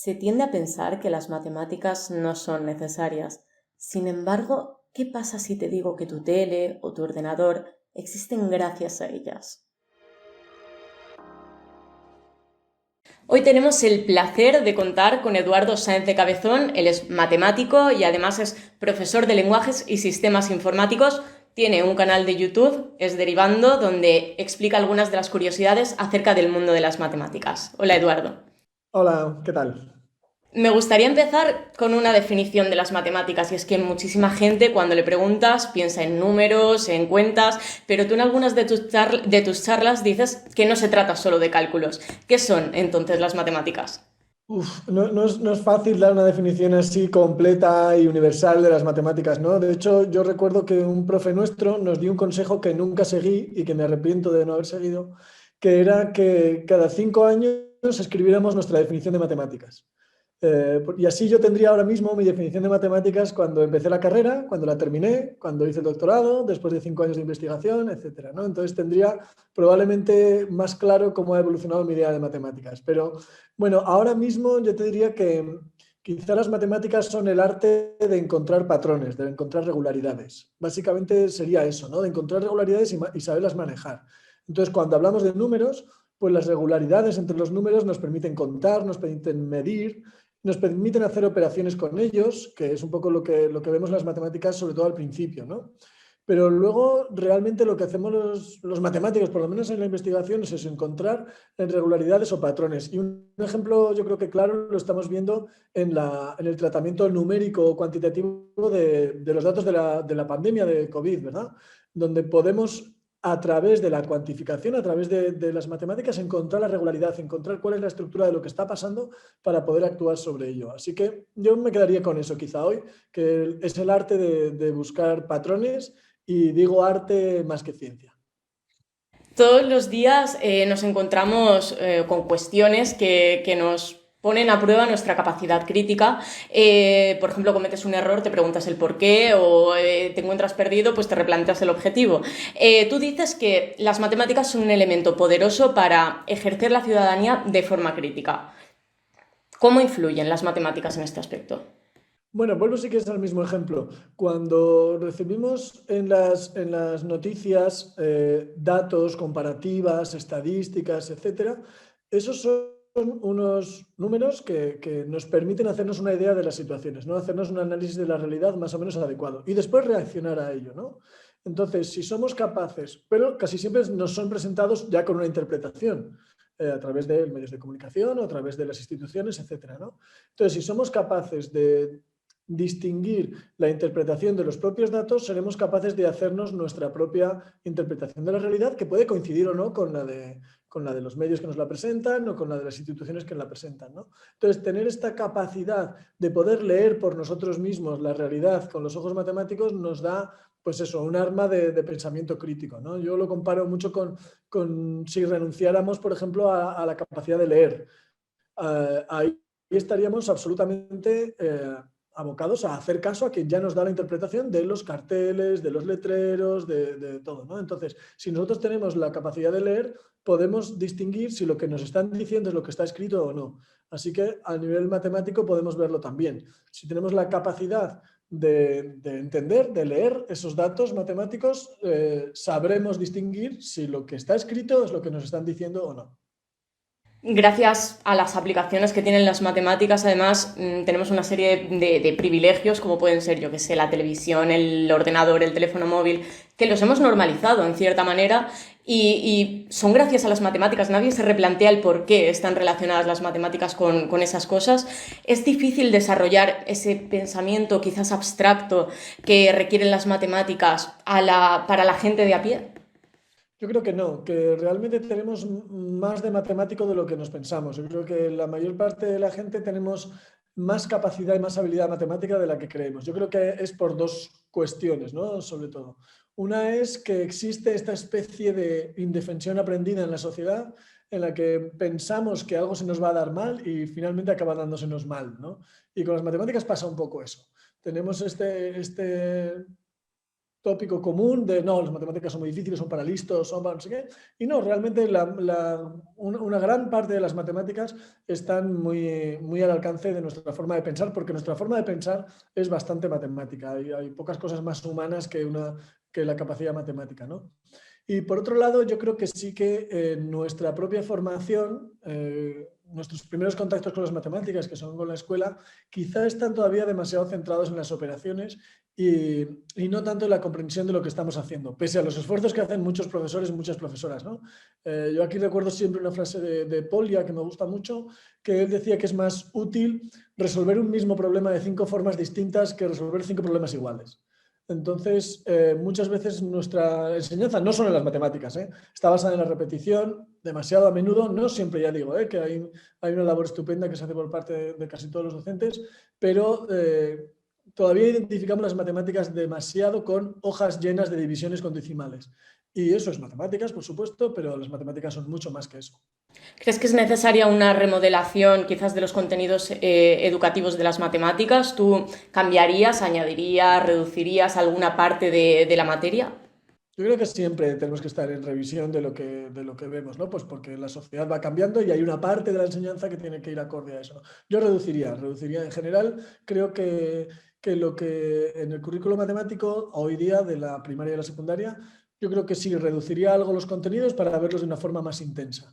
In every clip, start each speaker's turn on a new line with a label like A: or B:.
A: Se tiende a pensar que las matemáticas no son necesarias. Sin embargo, ¿qué pasa si te digo que tu tele o tu ordenador existen gracias a ellas? Hoy tenemos el placer de contar con Eduardo Sáenz de Cabezón. Él es matemático y además es profesor de lenguajes y sistemas informáticos. Tiene un canal de YouTube, es Derivando, donde explica algunas de las curiosidades acerca del mundo de las matemáticas. Hola, Eduardo.
B: Hola, ¿qué tal?
A: Me gustaría empezar con una definición de las matemáticas, y es que muchísima gente cuando le preguntas piensa en números, en cuentas, pero tú en algunas de tus charlas dices que no se trata solo de cálculos. ¿Qué son entonces las matemáticas?
B: No es fácil dar una definición así completa y universal de las matemáticas, ¿no? De hecho, yo recuerdo que un profe nuestro nos dio un consejo que nunca seguí y que me arrepiento de no haber seguido, que era que cada 5 años escribiéramos nuestra definición de matemáticas. Y así yo tendría ahora mismo mi definición de matemáticas cuando empecé la carrera, cuando la terminé, cuando hice el doctorado, después de 5 años de investigación, etcétera, ¿no? Entonces tendría probablemente más claro cómo ha evolucionado mi idea de matemáticas. Pero bueno, ahora mismo yo te diría que quizá las matemáticas son el arte de encontrar patrones, de encontrar regularidades. Básicamente sería eso, ¿no? De encontrar regularidades y saberlas manejar. Entonces, cuando hablamos de números, pues las regularidades entre los números nos permiten contar, nos permiten medir, nos permiten hacer operaciones con ellos, que es un poco lo que vemos en las matemáticas, sobre todo al principio, ¿no? Pero luego realmente lo que hacemos los matemáticos, por lo menos en la investigación, es eso, encontrar regularidades o patrones. Y un ejemplo, yo creo que claro, lo estamos viendo en el tratamiento numérico o cuantitativo de los datos de la pandemia de COVID, ¿verdad? Donde podemos, a través de la cuantificación, a través de las matemáticas, encontrar la regularidad, encontrar cuál es la estructura de lo que está pasando para poder actuar sobre ello. Así que yo me quedaría con eso quizá hoy, que es el arte de buscar patrones y digo arte más que ciencia.
A: Todos los días nos encontramos con cuestiones que nos ponen a prueba nuestra capacidad crítica. Por ejemplo, cometes un error, te preguntas el por qué, o te encuentras perdido, pues te replanteas el objetivo. Tú dices que las matemáticas son un elemento poderoso para ejercer la ciudadanía de forma crítica. ¿Cómo influyen las matemáticas en este aspecto?
B: Bueno, vuelvo si quieres al mismo ejemplo. Cuando recibimos en las noticias datos, comparativas, estadísticas, etcétera, esos son unos números que nos permiten hacernos una idea de las situaciones, ¿no? Hacernos un análisis de la realidad más o menos adecuado y después reaccionar a ello, ¿no? Entonces, si somos capaces, pero casi siempre nos son presentados ya con una interpretación, a través de medios de comunicación o a través de las instituciones, etcétera, ¿no? Entonces, si somos capaces de distinguir la interpretación de los propios datos, seremos capaces de hacernos nuestra propia interpretación de la realidad, que puede coincidir o no con la de los medios que nos la presentan o con la de las instituciones que la presentan, ¿no? Entonces, tener esta capacidad de poder leer por nosotros mismos la realidad con los ojos matemáticos nos da, pues eso, un arma de pensamiento crítico, ¿no? Yo lo comparo mucho con si renunciáramos, por ejemplo, a la capacidad de leer. Ahí estaríamos absolutamente abocados a hacer caso a quien ya nos da la interpretación de los carteles, de los letreros, de todo, ¿no? Entonces, si nosotros tenemos la capacidad de leer, podemos distinguir si lo que nos están diciendo es lo que está escrito o no. Así que a nivel matemático podemos verlo también. Si tenemos la capacidad de entender, de leer esos datos matemáticos, sabremos distinguir si lo que está escrito es lo que nos están diciendo o no.
A: Gracias a las aplicaciones que tienen las matemáticas, además, tenemos una serie de privilegios, como pueden ser, yo que sé, la televisión, el ordenador, el teléfono móvil, que los hemos normalizado en cierta manera y son gracias a las matemáticas. Nadie se replantea el por qué están relacionadas las matemáticas con esas cosas. Es difícil desarrollar ese pensamiento quizás abstracto que requieren las matemáticas para la gente de a pie.
B: Yo creo que no, que realmente tenemos más de matemático de lo que nos pensamos. Yo creo que la mayor parte de la gente tenemos más capacidad y más habilidad matemática de la que creemos. Yo creo que es por dos cuestiones, ¿no? Sobre todo. Una es que existe esta especie de indefensión aprendida en la sociedad en la que pensamos que algo se nos va a dar mal y finalmente acaba dándosenos mal, ¿no? Y con las matemáticas pasa un poco eso. Tenemos tópico común de no, las matemáticas son muy difíciles, son para listos, son para no sé qué. Y no, realmente una gran parte de las matemáticas están muy al alcance de nuestra forma de pensar, porque nuestra forma de pensar es bastante matemática. Hay pocas cosas más humanas que la capacidad matemática, ¿no? Y por otro lado, yo creo que sí que nuestra propia formación, nuestros primeros contactos con las matemáticas, que son con la escuela, quizá están todavía demasiado centrados en las operaciones y no tanto en la comprensión de lo que estamos haciendo, pese a los esfuerzos que hacen muchos profesores y muchas profesoras, ¿no? Yo aquí recuerdo siempre una frase de Polya que me gusta mucho, que él decía que es más útil resolver un mismo problema de 5 formas distintas que resolver 5 problemas iguales. Entonces, muchas veces nuestra enseñanza no solo en las matemáticas, está basada en la repetición, demasiado a menudo, no siempre, ya digo, que hay una labor estupenda que se hace por parte de casi todos los docentes, pero todavía identificamos las matemáticas demasiado con hojas llenas de divisiones con decimales. Y eso es matemáticas, por supuesto, pero las matemáticas son mucho más que eso.
A: ¿Crees que es necesaria una remodelación quizás de los contenidos educativos de las matemáticas? ¿Tú cambiarías, añadirías, reducirías alguna parte de la materia?
B: Yo creo que siempre tenemos que estar en revisión de lo que vemos, ¿no? Pues porque la sociedad va cambiando y hay una parte de la enseñanza que tiene que ir acorde a eso. Yo reduciría en general. Creo que lo que en el currículo matemático hoy día de la primaria y la secundaria, yo creo que sí reduciría algo los contenidos para verlos de una forma más intensa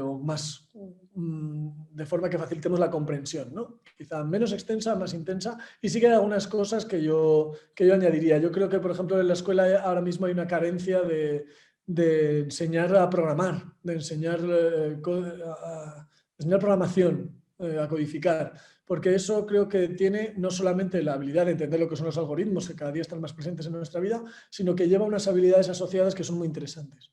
B: o más de forma que facilitemos la comprensión, ¿no? Quizá menos extensa, más intensa. Y sí que hay algunas cosas que yo añadiría. Yo creo que, por ejemplo, en la escuela ahora mismo hay una carencia de enseñar a programar, de enseñar, enseñar programación, a codificar, porque eso creo que tiene no solamente la habilidad de entender lo que son los algoritmos, que cada día están más presentes en nuestra vida, sino que lleva unas habilidades asociadas que son muy interesantes.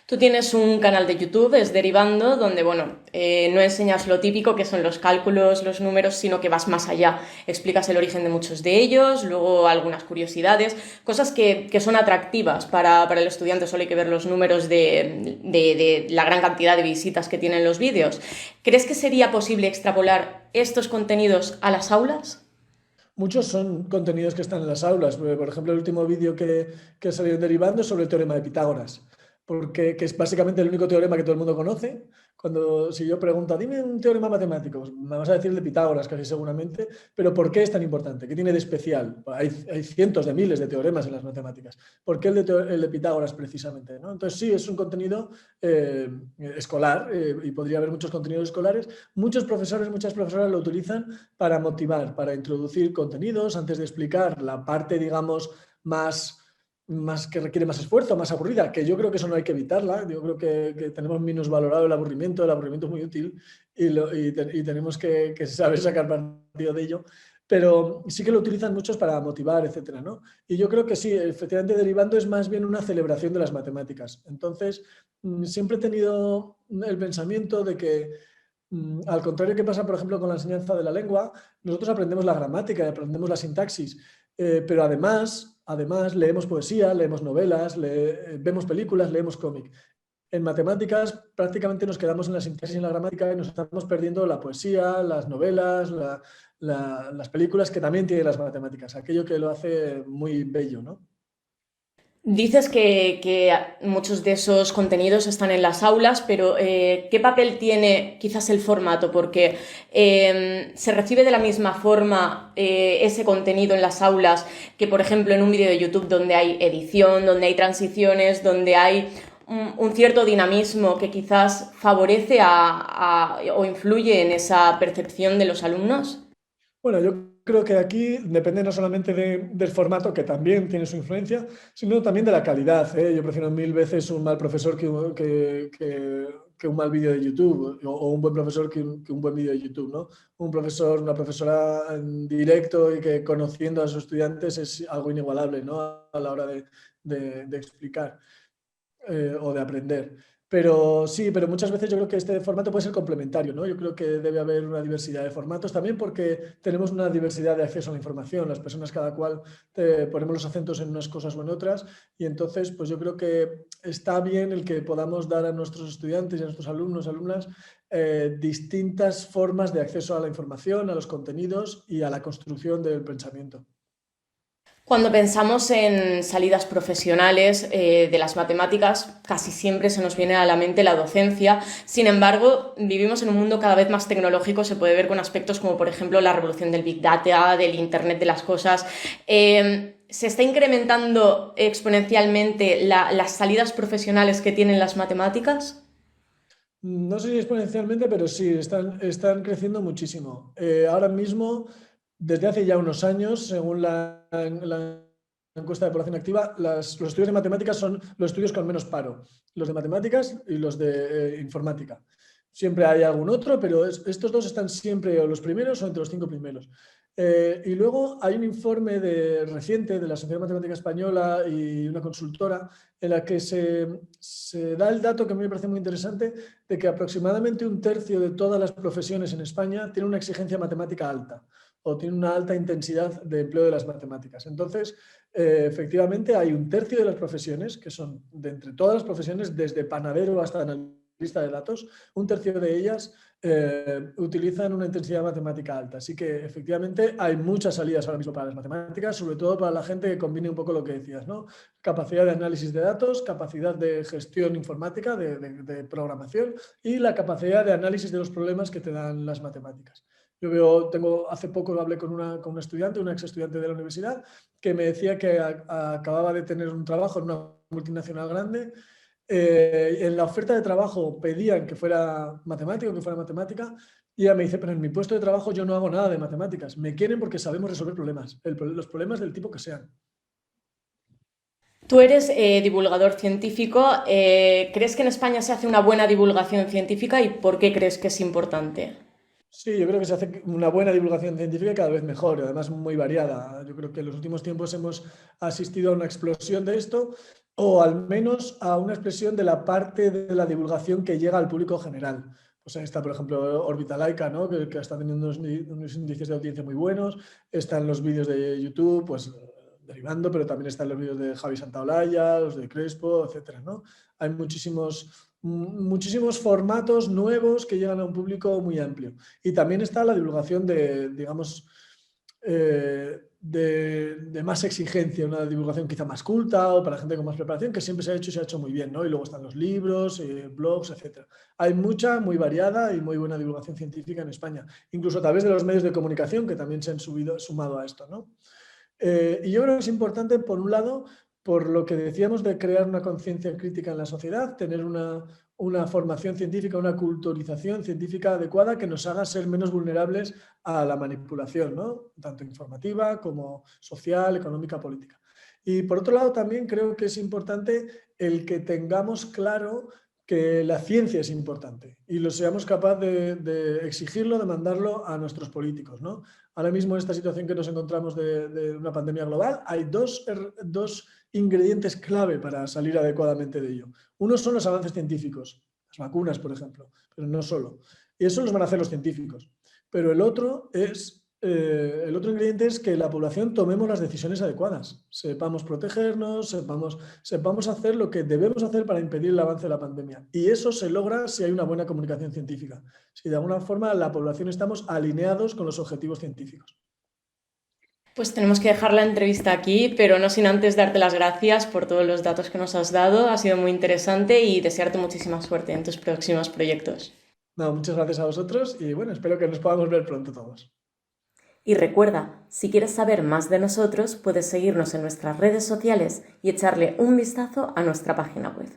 A: Tú tienes un canal de YouTube, es Derivando, donde, bueno, no enseñas lo típico que son los cálculos, los números, sino que vas más allá. Explicas el origen de muchos de ellos, luego algunas curiosidades, cosas que son atractivas para el estudiante. Solo hay que ver los números de la gran cantidad de visitas que tienen los vídeos. ¿Crees que sería posible extrapolar estos contenidos a las aulas?
B: Muchos son contenidos que están en las aulas. Por ejemplo, el último vídeo que salió en Derivando es sobre el teorema de Pitágoras, porque que es básicamente el único teorema que todo el mundo conoce. Si yo pregunto, dime un teorema matemático, pues me vas a decir el de Pitágoras casi seguramente, pero ¿por qué es tan importante? ¿Qué tiene de especial? Hay cientos de miles de teoremas en las matemáticas. ¿Por qué el de Pitágoras precisamente? ¿No? Entonces sí, es un contenido escolar y podría haber muchos contenidos escolares. Muchos profesores, muchas profesoras lo utilizan para motivar, para introducir contenidos antes de explicar la parte, digamos, más que requiere más esfuerzo, más aburrida, que yo creo que eso no hay que evitarla. Yo creo que tenemos minusvalorado el aburrimiento es muy útil y tenemos que saber sacar partido de ello, pero sí que lo utilizan muchos para motivar, etcétera, ¿no? Y yo creo que sí, efectivamente Derivando es más bien una celebración de las matemáticas. Entonces, siempre he tenido el pensamiento de que al contrario que pasa, por ejemplo, con la enseñanza de la lengua, nosotros aprendemos la gramática y aprendemos la sintaxis, pero además leemos poesía, leemos novelas, vemos películas, leemos cómic. En matemáticas prácticamente nos quedamos en la sintaxis y en la gramática y nos estamos perdiendo la poesía, las novelas, las películas que también tienen las matemáticas, aquello que lo hace muy bello, ¿no?
A: Dices que muchos de esos contenidos están en las aulas, pero ¿qué papel tiene quizás el formato? Porque se recibe de la misma forma ese contenido en las aulas que, por ejemplo, en un vídeo de YouTube donde hay edición, donde hay transiciones, donde hay un cierto dinamismo que quizás favorece o influye en esa percepción de los alumnos.
B: Bueno, yo creo que aquí depende no solamente del formato, que también tiene su influencia, sino también de la calidad, ¿eh? Yo prefiero mil veces un mal profesor que un mal vídeo de YouTube, o un buen profesor que un buen vídeo de YouTube, ¿no? Un profesor, una profesora en directo y que conociendo a sus estudiantes es algo inigualable, ¿no? A la hora de explicar o de aprender. Pero sí, pero muchas veces yo creo que este formato puede ser complementario, ¿no? Yo creo que debe haber una diversidad de formatos también porque tenemos una diversidad de acceso a la información. Las personas cada cual ponemos los acentos en unas cosas o en otras y entonces pues yo creo que está bien el que podamos dar a nuestros estudiantes y a nuestros alumnos, alumnas, distintas formas de acceso a la información, a los contenidos y a la construcción del pensamiento.
A: Cuando pensamos en salidas profesionales de las matemáticas, casi siempre se nos viene a la mente la docencia. Sin embargo, vivimos en un mundo cada vez más tecnológico, se puede ver con aspectos como, por ejemplo, la revolución del Big Data, del Internet de las cosas. Se está incrementando exponencialmente las salidas profesionales que tienen las matemáticas.
B: No sé si exponencialmente, pero sí, están creciendo muchísimo. Ahora mismo, desde hace ya unos años, según la encuesta de población activa, los estudios de matemáticas son los estudios con menos paro, los de matemáticas y los de informática. Siempre hay algún otro, pero estos dos están siempre o los primeros o entre los 5 primeros. Y luego hay un informe reciente de la Sociedad Matemática Española y una consultora en la que se da el dato que a mí me parece muy interesante de que aproximadamente un tercio de todas las profesiones en España tiene una exigencia matemática alta o tiene una alta intensidad de empleo de las matemáticas. Entonces, efectivamente, hay un tercio de las profesiones, que son de entre todas las profesiones, desde panadero hasta analista de datos, un tercio de ellas utilizan una intensidad matemática alta. Así que efectivamente hay muchas salidas ahora mismo para las matemáticas, sobre todo para la gente que combine un poco lo que decías, ¿no? Capacidad de análisis de datos, capacidad de gestión informática, de programación y la capacidad de análisis de los problemas que te dan las matemáticas. Hace poco hablé con una estudiante, una ex estudiante de la universidad, que me decía que acababa de tener un trabajo en una multinacional grande. En la oferta de trabajo pedían que fuera matemático, que fuera matemática, y ella me dice, pero en mi puesto de trabajo yo no hago nada de matemáticas. Me quieren porque sabemos resolver problemas, los problemas del tipo que sean.
A: Tú eres divulgador científico. ¿Crees que en España se hace una buena divulgación científica y por qué crees que es importante?
B: Sí, yo creo que se hace una buena divulgación científica y cada vez mejor, y además muy variada. Yo creo que en los últimos tiempos hemos asistido a una explosión de esto, o al menos a una explosión de la parte de la divulgación que llega al público general. Pues ahí está, por ejemplo, Orbitalaika, ¿no? que está teniendo unos índices de audiencia muy buenos. Están los vídeos de YouTube, pues derivando, pero también están los vídeos de Javi Santaolalla, los de Crespo, etcétera, ¿no? Hay muchísimos formatos nuevos que llegan a un público muy amplio. Y también está la divulgación digamos, de más exigencia, una divulgación quizá más culta o para gente con más preparación, que siempre se ha hecho y se ha hecho muy bien, ¿no? Y luego están los libros, blogs, etcétera. Hay mucha, muy variada y muy buena divulgación científica en España, incluso a través de los medios de comunicación que también se han sumado a esto, ¿no? Y yo creo que es importante, por un lado, por lo que decíamos de crear una conciencia crítica en la sociedad, tener una formación científica, una culturización científica adecuada que nos haga ser menos vulnerables a la manipulación, ¿no? Tanto informativa como social, económica, política. Y por otro lado, también creo que es importante el que tengamos claro que la ciencia es importante y lo seamos capaces de exigirlo, de mandarlo a nuestros políticos, ¿no? Ahora mismo en esta situación que nos encontramos de una pandemia global, hay dos ingredientes clave para salir adecuadamente de ello. Uno son los avances científicos, las vacunas, por ejemplo, pero no solo. Y eso los van a hacer los científicos. Pero el otro ingrediente es que la población tomemos las decisiones adecuadas, sepamos protegernos, sepamos hacer lo que debemos hacer para impedir el avance de la pandemia. Y eso se logra si hay una buena comunicación científica, si de alguna forma la población estamos alineados con los objetivos científicos.
A: Pues tenemos que dejar la entrevista aquí, pero no sin antes darte las gracias por todos los datos que nos has dado. Ha sido muy interesante y desearte muchísima suerte en tus próximos proyectos.
B: No, muchas gracias a vosotros y bueno, espero que nos podamos ver pronto todos.
A: Y recuerda, si quieres saber más de nosotros, puedes seguirnos en nuestras redes sociales y echarle un vistazo a nuestra página web.